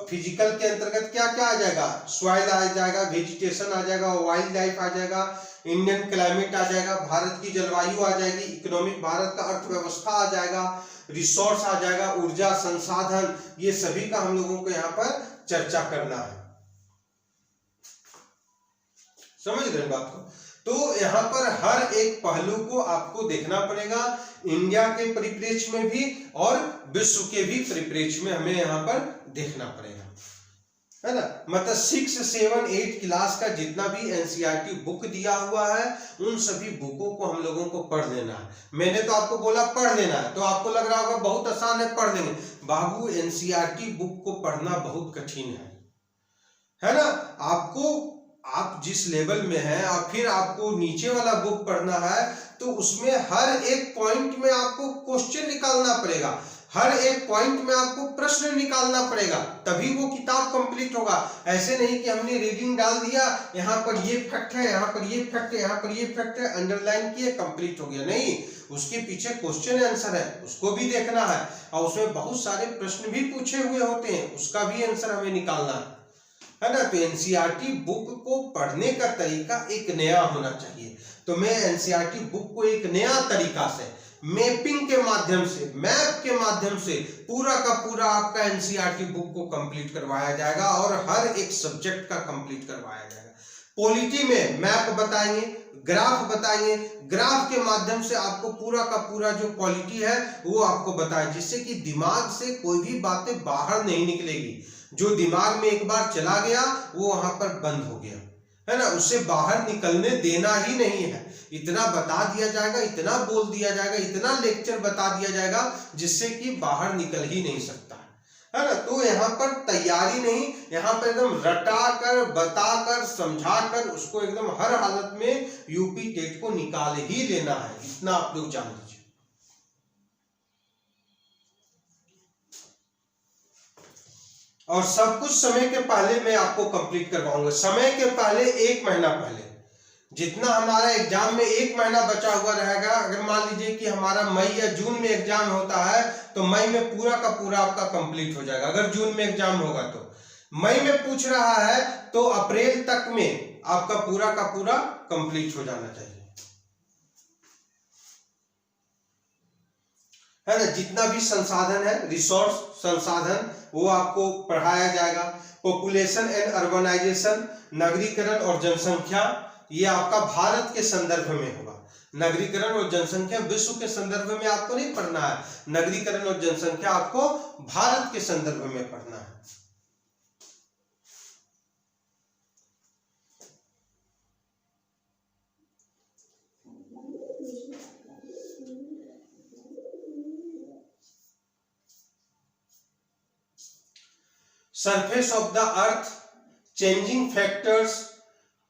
फिजिकल के अंतर्गत क्या क्या आ जाएगा, सॉइल आ जाएगा, वेजिटेशन आ जाएगा, वाइल्ड लाइफ आ जाएगा, इंडियन क्लाइमेट आ जाएगा, भारत की जलवायु आ जाएगी, इकोनॉमिक, भारत का अर्थव्यवस्था आ जाएगा, रिसोर्स आ जाएगा, ऊर्जा संसाधन, ये सभी का हम लोगों को यहाँ पर चर्चा करना है, समझ गए बात को। तो यहाँ पर हर एक पहलू को आपको देखना पड़ेगा, इंडिया के परिप्रेक्ष्य में भी और विश्व के भी परिप्रेक्ष्य में हमें यहाँ पर देखना पड़ेगा, है ना। मतलब 6, 7, 8 क्लास का जितना भी एनसीईआरटी बुक दिया हुआ है उन सभी बुकों को हम लोगों को पढ़ लेना है। मैंने तो आपको बोला पढ़ लेना है, तो आपको लग रहा होगा बहुत आसान है, पढ़ लेंगे। बाबू, एनसीईआरटी बुक को पढ़ना बहुत कठिन है ना। आपको आप जिस लेवल में हैं और फिर आपको नीचे वाला बुक पढ़ना है तो उसमें हर एक पॉइंट में आपको क्वेश्चन निकालना पड़ेगा, हर एक पॉइंट में आपको प्रश्न निकालना पड़ेगा, तभी वो किताब कंप्लीट होगा। ऐसे नहीं कि हमने रीडिंग डाल दिया, यहाँ पर ये फैक्ट है, यहाँ पर ये फैक्ट है, यहाँ पर ये फैक्ट है, अंडरलाइन किए, कंप्लीट हो गया। नहीं, उसके पीछे क्वेश्चन आंसर है, उसको भी देखना है और उसमें बहुत सारे प्रश्न भी पूछे हुए होते हैं, उसका भी आंसर हमें निकालना है ना। तो एनसीईआरटी बुक को पढ़ने का तरीका एक नया होना चाहिए। तो मैं एनसीईआरटी बुक को एक नया तरीका से मैपिंग के माध्यम से, मैप के माध्यम से पूरा का पूरा आपका एनसीईआरटी बुक को कंप्लीट करवाया जाएगा और हर एक सब्जेक्ट का कंप्लीट करवाया जाएगा। पॉलिटी में मैप बताएंगे, ग्राफ बताएंगे, ग्राफ के माध्यम से आपको पूरा का पूरा जो पॉलिटी है वो आपको बताएं, जिससे कि दिमाग से कोई भी बातें बाहर नहीं निकलेगी। जो दिमाग में एक बार चला गया वो वहां पर बंद हो गया, है ना, उससे बाहर निकलने देना ही नहीं है। इतना बता दिया जाएगा, इतना बोल दिया जाएगा, इतना लेक्चर बता दिया जाएगा जिससे कि बाहर निकल ही नहीं सकता, है ना। तो यहाँ पर तैयारी नहीं, यहाँ पर एकदम रटा कर, बता कर, समझा कर उसको एकदम हर हालत में यूपी टेट को निकाल ही लेना है, इतना आप लोग जान लीजिए। और सब कुछ समय के पहले मैं आपको कंप्लीट करवाऊंगा, समय के पहले 1 महीना पहले। जितना हमारा एग्जाम में 1 महीना बचा हुआ रहेगा, अगर मान लीजिए कि हमारा मई या जून में एग्जाम होता है तो मई में पूरा का पूरा आपका कंप्लीट हो जाएगा। अगर जून में एग्जाम होगा तो मई में पूछ रहा है तो अप्रैल तक में आपका पूरा का पूरा कंप्लीट हो जाना चाहिए, है ना। जितना भी संसाधन है, रिसोर्स संसाधन, वो आपको पढ़ाया जाएगा। पॉपुलेशन एंड अर्बनाइजेशन, नगरीकरण और जनसंख्या, ये आपका भारत के संदर्भ में होगा। नगरीकरण और जनसंख्या विश्व के संदर्भ में आपको नहीं पढ़ना है, नगरीकरण और जनसंख्या आपको भारत के संदर्भ में पढ़ना है। Surface of the earth, changing factors,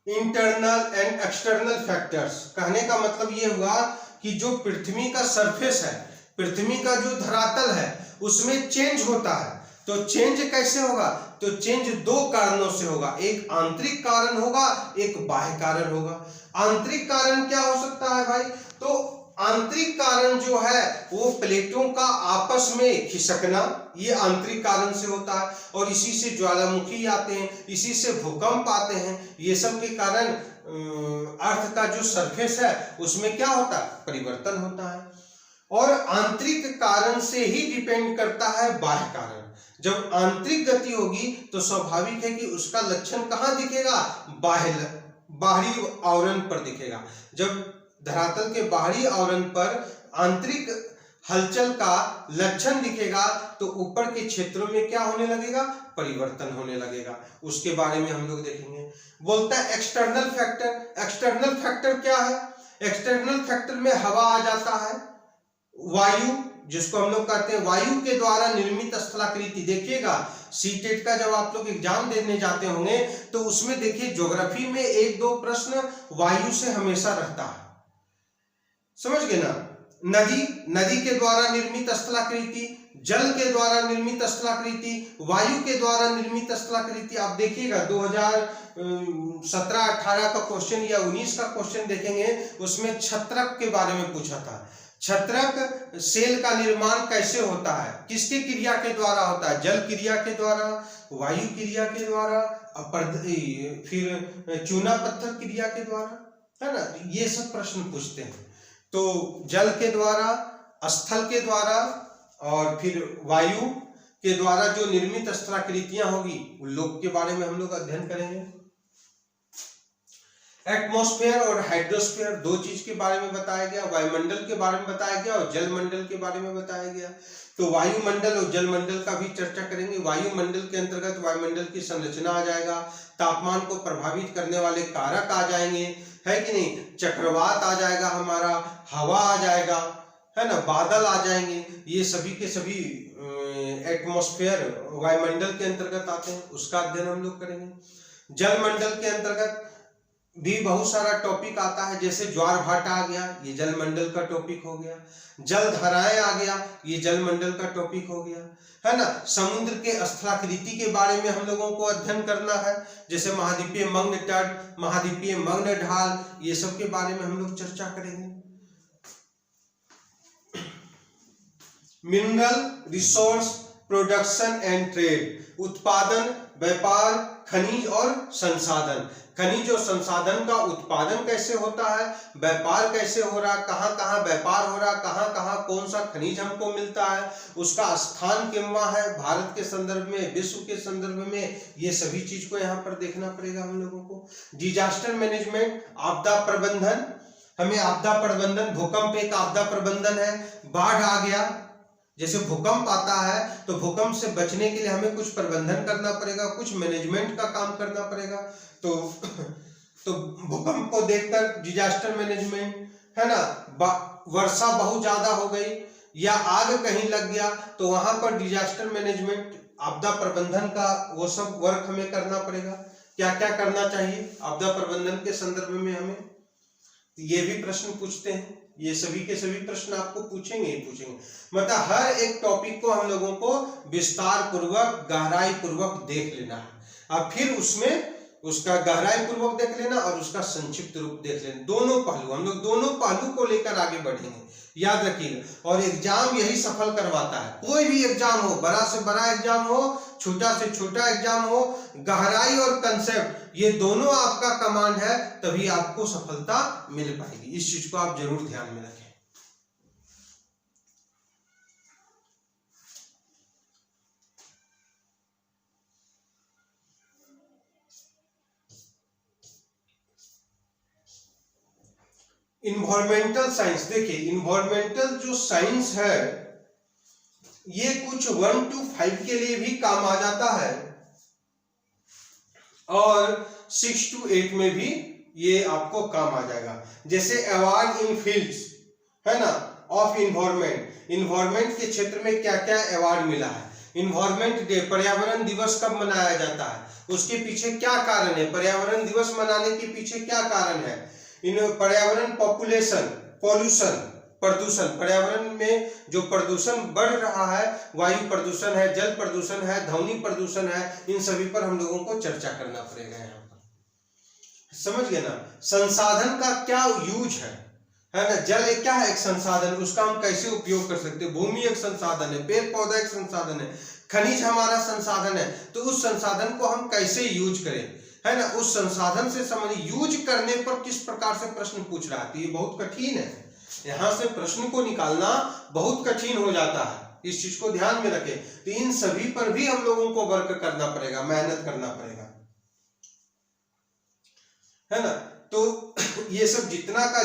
internal and external factors. कहने का मतलब ये हुआ कि जो पृथ्वी का सरफेस है, पृथ्वी का जो धरातल है उसमें चेंज होता है। तो चेंज कैसे होगा? तो चेंज 2 कारणों से होगा, एक आंतरिक कारण होगा, एक बाह्य कारण होगा। आंतरिक कारण क्या हो सकता है भाई? तो आंतरिक कारण जो है वो प्लेटों का आपस में खिसकना, ये आंतरिक कारण से होता है, और इसी से ज्वालामुखी आते हैं, इसी से भूकंप आते हैं। ये सब के कारण अर्थ का जो सरफेस है उसमें क्या होता है? परिवर्तन होता है। और आंतरिक कारण से ही डिपेंड करता है बाह्य कारण। जब आंतरिक गति होगी तो स्वाभाविक है कि उसका लक्षण कहाँ दिखेगा? बाहरी आवरण पर दिखेगा। जब धरातल के बाहरी आवरण पर आंतरिक हलचल का लक्षण दिखेगा तो ऊपर के क्षेत्रों में क्या होने लगेगा? परिवर्तन होने लगेगा। उसके बारे में हम लोग देखेंगे। बोलता है एक्सटर्नल फैक्टर। एक्सटर्नल फैक्टर क्या है? एक्सटर्नल फैक्टर में हवा आ जाता है, वायु, जिसको हम लोग कहते हैं वायु के द्वारा निर्मित स्थलाकृति। देखिएगा सीटेट का जब आप लोग एग्जाम देने जाते होंगे तो उसमें देखिए ज्योग्राफी में 1-2 प्रश्न वायु से हमेशा रहता है, समझ गए ना। नदी के द्वारा निर्मित स्थलाकृति, जल के द्वारा निर्मित स्थलाकृति, वायु के द्वारा निर्मित स्थलाकृति। आप देखिएगा 2017-18 का क्वेश्चन या 19 का क्वेश्चन देखेंगे, उसमें छत्रक के बारे में पूछा था। छत्रक सेल का निर्माण कैसे होता है? किसकी क्रिया के द्वारा होता है? जल क्रिया के द्वारा, वायु क्रिया के द्वारा, फिर चूना पत्थर क्रिया के द्वारा, है ना। ये सब प्रश्न पूछते हैं। तो जल के द्वारा, स्थल के द्वारा और फिर वायु के द्वारा जो निर्मित स्थलाकृतियां होगी उन लोग के बारे में हम लोग अध्ययन करेंगे। एटमॉस्फेयर और हाइड्रोस्फेयर 2 चीज के बारे में बताया गया। वायुमंडल के बारे में बताया गया और जलमंडल के बारे में बताया गया। तो वायुमंडल और जलमंडल का भी चर्चा करेंगे। वायुमंडल के अंतर्गत वायुमंडल की संरचना आ जाएगा, तापमान को प्रभावित करने वाले कारक आ जाएंगे, है कि नहीं। चक्रवात आ जाएगा हमारा, हवा आ जाएगा, है ना, बादल आ जाएंगे। ये सभी के सभी एटमॉस्फेयर वायुमंडल के अंतर्गत आते हैं, उसका अध्ययन हम लोग करेंगे। जलमंडल के अंतर्गत भी बहुत सारा टॉपिक आता है, जैसे ज्वार भाटा आ गया, ये जलमंडल का टॉपिक हो गया। जल धाराएं आ गया, ये जलमंडल का टॉपिक हो गया, है ना। समुद्र के स्थलाकृति के बारे में हम लोगों को अध्ययन करना है, जैसे महाद्वीपीय मग्न तट, महाद्वीपीय मग्न ढाल, ये सब के बारे में हम लोग चर्चा करेंगे। Mineral resource production and trade, उत्पादन, व्यापार, खनिज और संसाधन। खनिज और संसाधन का उत्पादन कैसे होता है, व्यापार कैसे हो रहा, कहाँ कहाँ व्यापार हो रहा, कहाँ कहाँ कौन सा खनिज हमको मिलता है, उसका स्थान कितना है भारत के संदर्भ में, विश्व के संदर्भ में, ये सभी चीज को यहाँ पर देखना पड़ेगा हम लोगों को। डिजास्टर मैनेजमेंट, आपदा प्रबंधन, हमें आपदा प्रबंधन, भूकंप एक आपदा प्रबंधन है। बाढ़ आ गया, जैसे भूकंप आता है तो भूकंप से बचने के लिए हमें कुछ प्रबंधन करना पड़ेगा, कुछ मैनेजमेंट का काम करना पड़ेगा। तो भूकंप को देखकर डिजास्टर मैनेजमेंट, है ना। वर्षा बहुत ज्यादा हो गई या आग कहीं लग गया तो वहां पर डिजास्टर मैनेजमेंट, आपदा प्रबंधन का वो सब वर्क हमें करना पड़ेगा। क्या क्या करना चाहिए आपदा प्रबंधन के संदर्भ में हमें, ये भी प्रश्न पूछते हैं। ये सभी के सभी प्रश्न आपको पूछेंगे ही पूछेंगे। मतलब हर एक टॉपिक को हम लोगों को विस्तार पूर्वक, गहराई पूर्वक देख लेना है। अब फिर उसमें उसका गहराई पूर्वक देख लेना और उसका संक्षिप्त रूप देख लेना, दोनों पहलू, हम लोग दोनों पहलू को लेकर आगे बढ़ेंगे, याद रखिएगा। और एग्जाम यही सफल करवाता है, कोई भी एग्जाम हो, बड़ा से बड़ा एग्जाम हो, छोटा से छोटा एग्जाम हो, गहराई और कंसेप्ट ये दोनों आपका कमांड है, तभी आपको सफलता मिल पाएगी। इस चीज को आप जरूर ध्यान में रखें। इन्वायरमेंटल साइंस, देखिए इन्वायरमेंटल जो साइंस है ये कुछ 1 to 5 के लिए भी काम आ जाता है और 6 to 8 में भी ये आपको काम आ जाएगा। जैसे अवार्ड इन फील्ड्स, है ना, ऑफ इन्वायरमेंट, इन्वायरमेंट के क्षेत्र में क्या क्या अवार्ड मिला है। इन्वायरमेंट डे, पर्यावरण दिवस कब मनाया जाता है, उसके पीछे क्या कारण है, पर्यावरण दिवस मनाने के पीछे क्या कारण है। इन पर्यावरण, पॉपुलेशन, पॉल्यूशन, प्रदूषण, पर्यावरण में जो प्रदूषण बढ़ रहा है, वायु प्रदूषण है, जल प्रदूषण है, ध्वनि प्रदूषण है, इन सभी पर हम लोगों को चर्चा करना पड़ेगा यहाँ पर, समझ गए ना। संसाधन का क्या यूज है ना। जल एक क्या है, एक संसाधन, उसका हम कैसे उपयोग कर सकते हैं। भूमि एक संसाधन है, पेड़ पौधा एक संसाधन है, खनिज हमारा संसाधन है, तो उस संसाधन को हम कैसे यूज करें, है ना। उस संसाधन से संबंधित यूज करने पर किस प्रकार से प्रश्न पूछ रहा है, तो ये बहुत कठिन है, यहां से प्रश्न को निकालना बहुत कठिन हो जाता है, इस चीज को ध्यान में रखें। तो इन सभी पर भी हम लोगों को वर्क करना पड़ेगा, मेहनत करना पड़ेगा, है ना। तो ये सब जितना का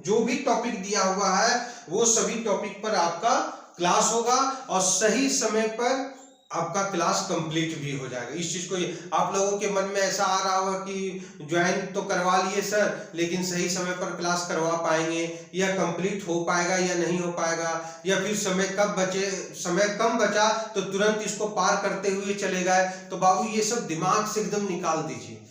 जो भी टॉपिक दिया हुआ है वो सभी टॉपिक पर आपका क्लास होगा और सही समय पर आपका क्लास कंप्लीट भी हो जाएगा। इस चीज को आप लोगों के मन में ऐसा आ रहा होगा कि ज्वाइन तो करवा लिए सर, लेकिन सही समय पर क्लास करवा पाएंगे या कंप्लीट हो पाएगा या नहीं हो पाएगा, या फिर समय कब बचे, समय कम बचा तो तुरंत इसको पार करते हुए चले गए। तो बाबू ये सब दिमाग से एकदम निकाल दीजिए,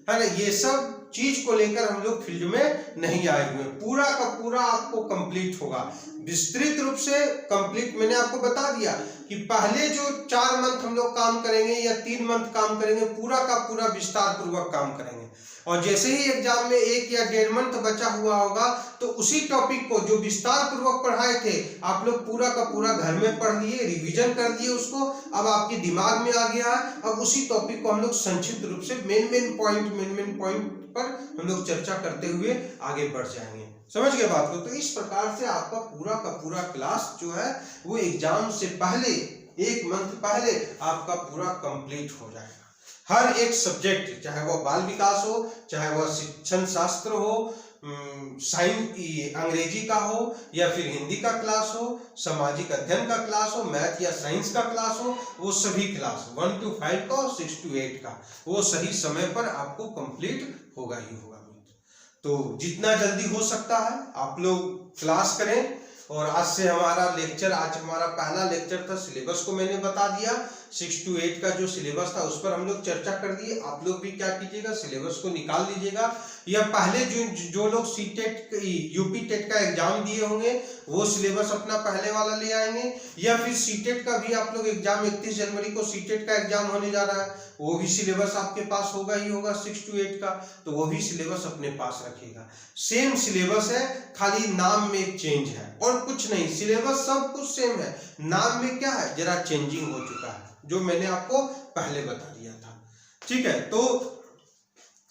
है ना। ये सब चीज को लेकर हम लोग फील्ड में नहीं आए हुए, पूरा का पूरा आपको कंप्लीट होगा, विस्तृत रूप से कंप्लीट। मैंने आपको बता दिया कि पहले जो 4 मंथ हम लोग काम करेंगे या 3 मंथ काम करेंगे, पूरा का पूरा विस्तार पूर्वक काम करेंगे। और जैसे ही एग्जाम में 1 या 1.5 मंथ बचा हुआ होगा तो उसी टॉपिक को जो विस्तार पूर्वक पढ़ाए थे आप लोग पूरा का पूरा घर में पढ़ लिए, रिवीजन कर दिए उसको, अब आपके दिमाग में आ गया है। अब उसी टॉपिक को हम लोग संक्षिप्त रूप से मेन पॉइंट पर हम लोग चर्चा करते हुए आगे बढ़ जाएंगे, समझ गए बात को। तो इस प्रकार से आपका पूरा का पूरा क्लास जो है वो एग्जाम से पहले 1 मंथ पहले आपका पूरा कंप्लीट हो जाएगा। हर एक सब्जेक्ट, चाहे वह बाल विकास हो, चाहे वह शिक्षण शास्त्र हो, साइंस अंग्रेजी का हो, या फिर हिंदी का क्लास हो, सामाजिक अध्ययन का क्लास हो, मैथ या साइंस का क्लास हो, वो सभी क्लास 1 to 5 का और 6 to 8 का वो सही समय पर आपको कंप्लीट होगा ही होगा। तो जितना जल्दी हो सकता है आप लोग क्लास करें। और आज से हमारा लेक्चर, आज हमारा पहला लेक्चर था, सिलेबस को मैंने बता दिया। 6 to 8 का जो सिलेबस था उस पर हम लोग चर्चा कर दिए। आप लोग भी क्या कीजिएगा, सिलेबस को निकाल लीजिएगा, या पहले जो लोग सीटेट यूपी टेट का एग्जाम दिए होंगे वो सिलेबस अपना पहले वाला ले आएंगे, या फिर सीटेट का भी आप लोग एग्जाम 31 जनवरी को सीटेट का एग्जाम होने जा रहा है, वो भी सिलेबस आपके पास होगा ही होगा 6 to 8 का, तो वो भी सिलेबस अपने पास रखिएगा। सेम सिलेबस है, खाली नाम में एक चेंज है और कुछ नहीं, सिलेबस सब कुछ सेम है, नाम में क्या है जरा चेंजिंग हो चुका है, जो मैंने आपको पहले बता दिया था। ठीक है, तो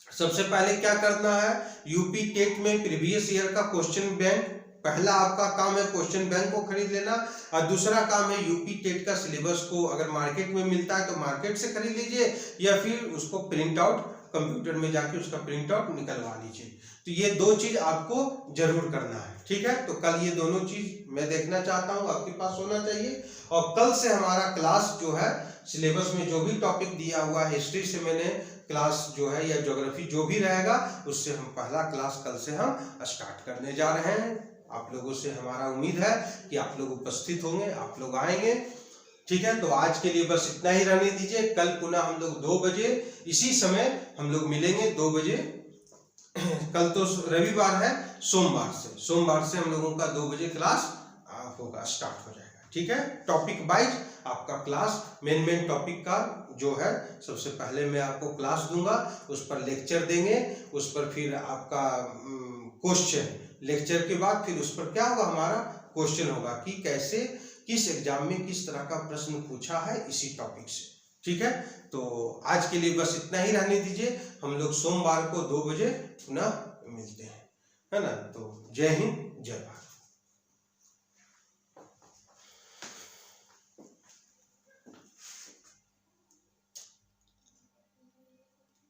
सबसे पहले क्या करना है, यूपी टेट में प्रीवियस ईयर का क्वेश्चन बैंक, पहला आपका काम है क्वेश्चन बैंक को खरीद लेना, और दूसरा काम है यूपी टेट का सिलेबस को अगर मार्केट में मिलता है तो मार्केट से खरीद लीजिए, या फिर उसको प्रिंट आउट कंप्यूटर में जाके उसका प्रिंट आउट निकलवा लीजिए। तो ये दो चीज आपको जरूर करना है। ठीक है, तो कल ये दोनों चीज मैं देखना चाहता हूँ आपके पास होना चाहिए, और कल से हमारा क्लास जो है सिलेबस में जो भी टॉपिक दिया हुआ है, हिस्ट्री से मैंने क्लास जो है या ज्योग्राफी जो भी रहेगा उससे हम पहला क्लास कल से हम स्टार्ट करने जा रहे हैं। आप लोगों से हमारा उम्मीद है कि आप लोग उपस्थित होंगे, आप लोग आएंगे। ठीक है, तो आज के लिए बस इतना ही रहने दीजिए। कल पुनः हम लोग 2 बजे इसी समय हम लोग मिलेंगे 2 बजे। कल तो रविवार है, सोमवार से हम लोगों का 2 बजे क्लास होगा, स्टार्ट हो जाएगा। ठीक है, टॉपिक वाइज आपका क्लास मेन टॉपिक का जो है सबसे पहले मैं आपको क्लास दूंगा, उस पर लेक्चर देंगे, उस पर फिर आपका क्वेश्चन, लेक्चर के बाद फिर उस पर क्या होगा, हमारा क्वेश्चन होगा कि कैसे किस एग्जाम में किस तरह का प्रश्न पूछा है इसी टॉपिक से। ठीक है, तो आज के लिए बस इतना ही रहने दीजिए। हम लोग सोमवार को 2 बजे पुनः मिलते हैं, है ना। तो जय हिंद, जय भारत।